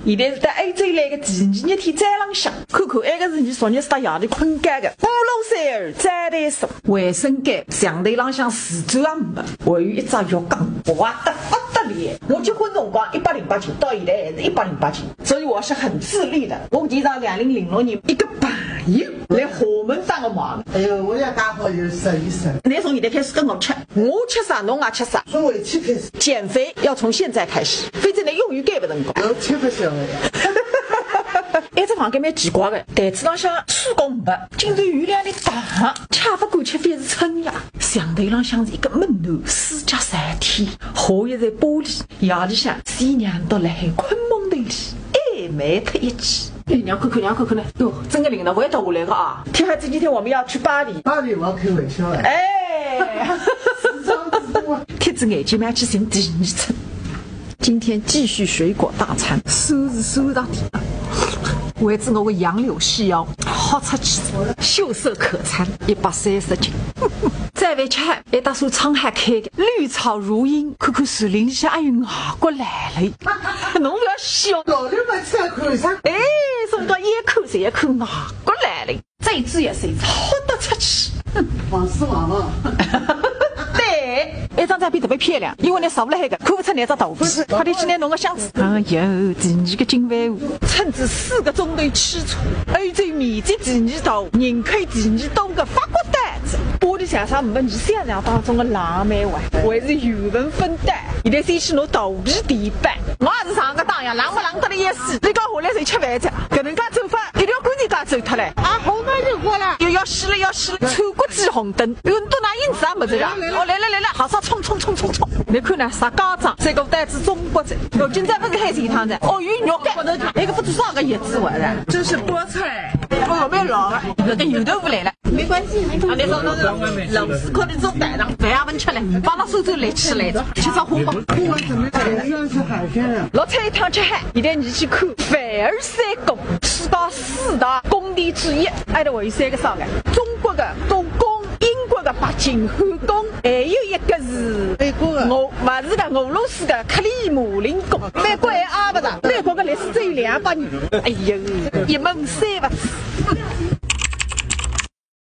现在是在欧洲来个第2日天在浪向，看看那个是你昨日到夜里困觉的乌龙塞儿再来说，卫生间墙头浪向瓷砖也没，还有一只浴缸，滑得不得了。我结婚辰光108斤，到现在还是108斤，所以我是很自律的。我记得2006年一个朋友来厦门打个忙，哎呦，我也刚好有11岁。你从现在开始跟我吃，我吃啥侬也吃啥。从尾期开始，减肥要从现在开始，非只能用于改不成功。我吃不消的。这房间蛮奇怪的，台子浪向书稿没，竟然有两粒大，吃不过却非是春呀。墙头浪向是一个门头，四角3体，好一在玻璃，夜里向新娘都来海困梦头里，暧昧特一记。娘看看，娘看看呢，哟，整个领导会倒下来个啊！听说这几天我们要去巴黎，巴黎我开玩笑的。哎，贴子眼睛蛮去寻第2层。今天继续水果大餐，收是收到底了。为止我个杨柳细腰，好出气，秀色可餐，130斤。再为吃还打算窗海开的，绿草如茵，看看树林里向还有外国来了。侬不要笑，老刘们吃看啥？哎，说到一口才一口外国来了，这只也是好得出气。王思王了。对，一张照片特别漂亮，因为你扫不来个，看不出哪只头皮。快点去拿弄个箱子。哎呦，第2个金饭碗，称至4个钟头起床，欧洲面积第2大，人口第2多个法国单子。玻璃上啥没你想象当中的浪漫哇，还是缘分分担。现在先去拿头皮垫板，我也是上个当呀，浪不浪得了一死。你讲下来谁吃饭去？搿能介走法，一条管人家走脱了。啊，红灯就过了，又要死了，穿过几红灯，有很多拿银子也没这样。哦，来了，好啥冲！你看呢，啥家长这个单子中国菜，有今朝不是海鲜汤的，哦，有肉干，那个不知道个叶子玩的，这是菠菜。我没有老了，那个油豆腐来了，没关系，你说那个老师靠你做蛋了，饭也不吃了，帮他收走来吃来着，吃上火锅。我准备晚上吃海鲜了。老菜一趟吃海，现在你去看凡尔赛宫，世界4大宫殿之一，还有3个啥个？中国的故宫。英国的白金汉宫，还有一个是美国的俄罗斯的克里姆林宫，美国还阿不上，美国的历史只有200年，哎呦，一门3不知。